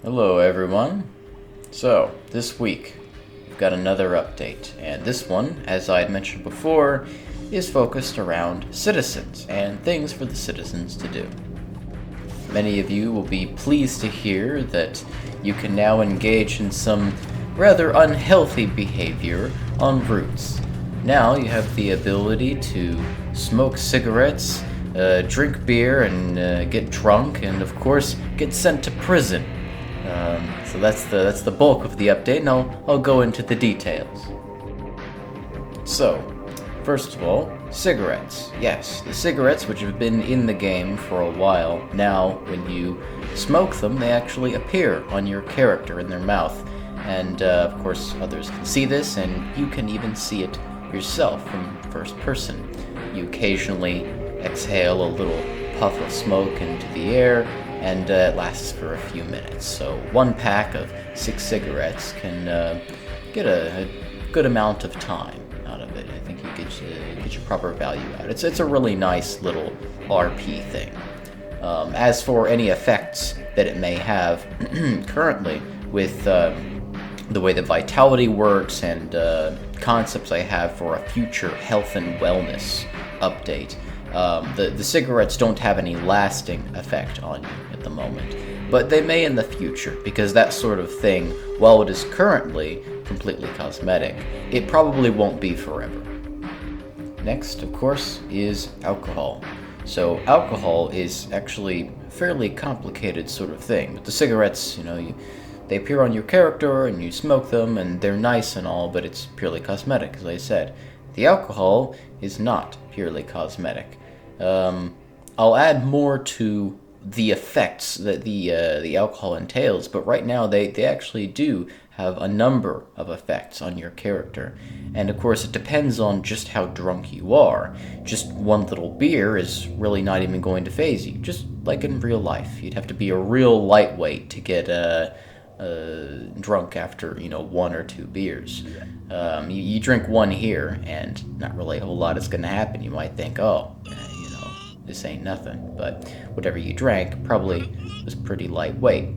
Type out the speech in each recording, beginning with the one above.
Hello everyone. So, this week we've got another update, and this one, as I had mentioned before, is focused around citizens and things for the citizens to do. Many of you will be pleased to hear that you can now engage in some rather unhealthy behavior en routes. Now you have the ability to smoke cigarettes, drink beer, and get drunk, and of course get sent to prison. So that's the bulk of the update, and I'll go into the details. So, first of all, cigarettes. Yes, the cigarettes, which have been in the game for a while, now when you smoke them, they actually appear on your character in their mouth. And of course, others can see this, and you can even see it yourself from first person. You occasionally exhale a little puff of smoke into the air, and it lasts for a few minutes. So one pack of 6 cigarettes can get a good amount of time out of it. I think you get your proper value out. It's a really nice little RP thing. As for any effects that it may have, currently with the way that vitality works and concepts I have for a future health and wellness update, the cigarettes don't have any lasting effect on you at the moment, but they may in the future, because that sort of thing, while it is currently completely cosmetic, it probably won't be forever. Next, of course, is alcohol. So alcohol is actually a fairly complicated sort of thing. But the cigarettes, they appear on your character and you smoke them and they're nice and all, but it's purely cosmetic, as I said. The alcohol is not purely cosmetic. I'll add more to the effects that the alcohol entails, but right now they actually do have a number of effects on your character. And of course, it depends on just how drunk you are. Just one little beer is really not even going to faze you, just like in real life. You'd have to be a real lightweight to get drunk after, 1 or 2 beers. You drink one here, and not really a whole lot is going to happen. You might think, this ain't nothing. But whatever you drank probably was pretty lightweight.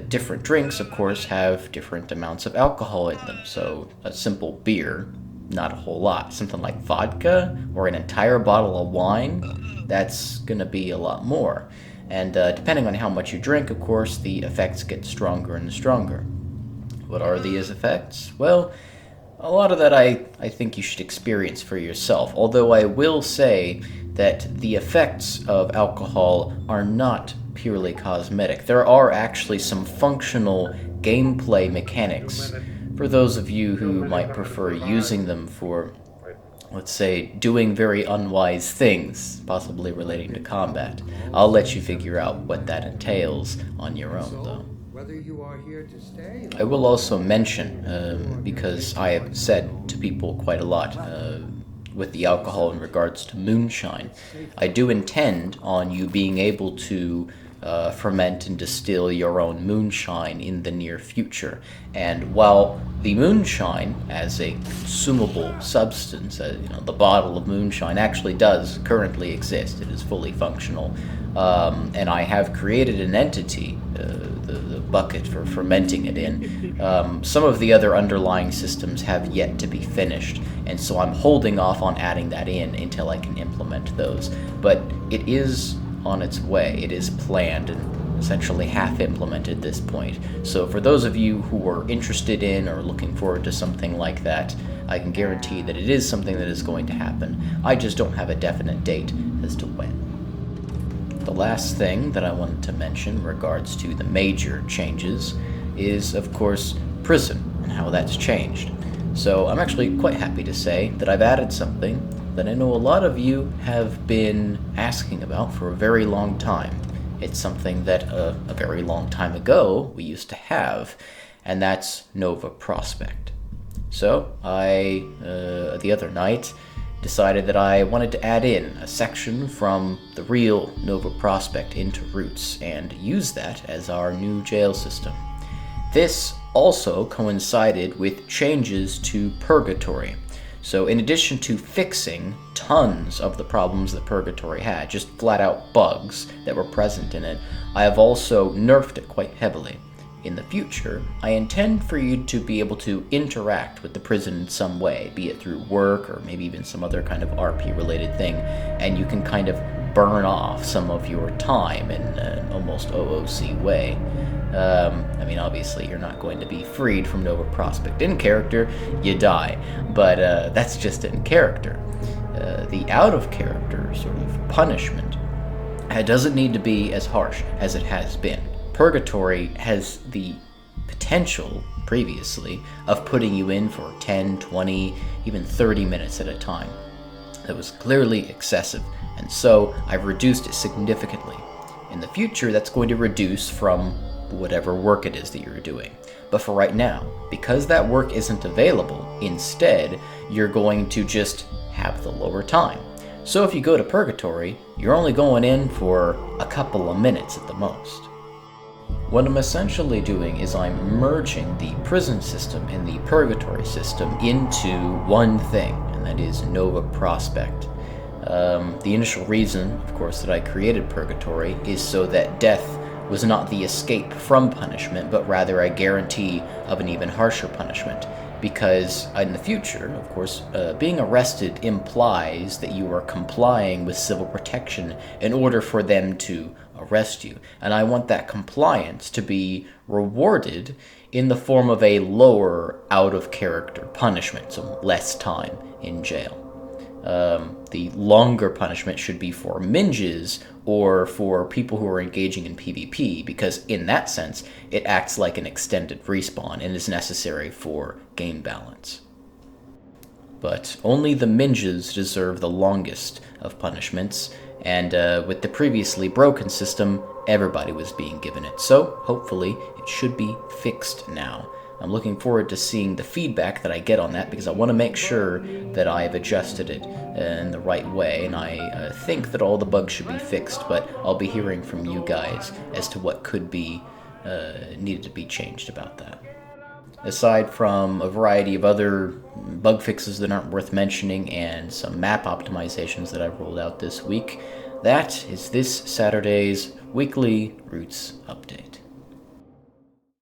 Different drinks, of course, have different amounts of alcohol in them. So a simple beer, not a whole lot. Something like vodka or an entire bottle of wine, that's going to be a lot more. And depending on how much you drink, of course, the effects get stronger and stronger. What are these effects? Well, a lot of that I think you should experience for yourself, although I will say that the effects of alcohol are not purely cosmetic. There are actually some functional gameplay mechanics for those of you who might prefer using them for, let's say, doing very unwise things, possibly relating to combat. I'll let you figure out what that entails on your own, though. I will also mention, because I have said to people quite a lot with the alcohol in regards to moonshine, I do intend on you being able to ferment and distill your own moonshine in the near future. And while the moonshine, as a consumable substance, the bottle of moonshine actually does currently exist, it is fully functional, and I have created an entity, the bucket for fermenting it in. Some of the other underlying systems have yet to be finished, and so I'm holding off on adding that in until I can implement those. But it is on its way. It is planned and essentially half implemented at this point. So for those of you who are interested in or looking forward to something like that, I can guarantee that it is something that is going to happen. I just don't have a definite date as to when. The last thing that I wanted to mention in regards to the major changes is, of course, prison and how that's changed. So I'm actually quite happy to say that I've added something that I know a lot of you have been asking about for a very long time. It's something that a very long time ago we used to have, and that's Nova Prospect. So I, the other night, decided that I wanted to add in a section from the real Nova Prospect into Roots and use that as our new jail system. This also coincided with changes to Purgatory. So in addition to fixing tons of the problems that Purgatory had, just flat out bugs that were present in it, I have also nerfed it quite heavily. in the future, I intend for you to be able to interact with the prison in some way, be it through work or maybe even some other kind of RP related thing, and you can kind of burn off some of your time in an almost OOC way. I mean, obviously, you're not going to be freed from Nova Prospect in character, you die, but that's just in character. The out of character sort of punishment doesn't need to be as harsh as it has been. Purgatory has the potential, previously, of putting you in for 10, 20, even 30 minutes at a time. That was clearly excessive, and so I've reduced it significantly. In the future, that's going to reduce from whatever work it is that you're doing. But for right now, because that work isn't available, instead, you're going to just have the lower time. So if you go to Purgatory, you're only going in for a couple of minutes at the most. What I'm essentially doing is I'm merging the prison system and the Purgatory system into one thing, and that is Nova Prospect. The initial reason, of course, that I created Purgatory is so that death was not the escape from punishment, but rather a guarantee of an even harsher punishment. Because in the future, of course, being arrested implies that you are complying with civil protection in order for them to arrest you. And I want that compliance to be rewarded in the form of a lower out-of-character punishment, so less time in jail. The longer punishment should be for minges or for people who are engaging in PvP, because in that sense, it acts like an extended respawn and is necessary for game balance. But only the minges deserve the longest of punishments, and with the previously broken system, everybody was being given it. So, hopefully, it should be fixed now. I'm looking forward to seeing the feedback that I get on that, because I want to make sure that I've adjusted it in the right way, and I think that all the bugs should be fixed, but I'll be hearing from you guys as to what could be needed to be changed about that. Aside from a variety of other bug fixes that aren't worth mentioning and some map optimizations that I've rolled out this week, that is this Saturday's weekly Roots update.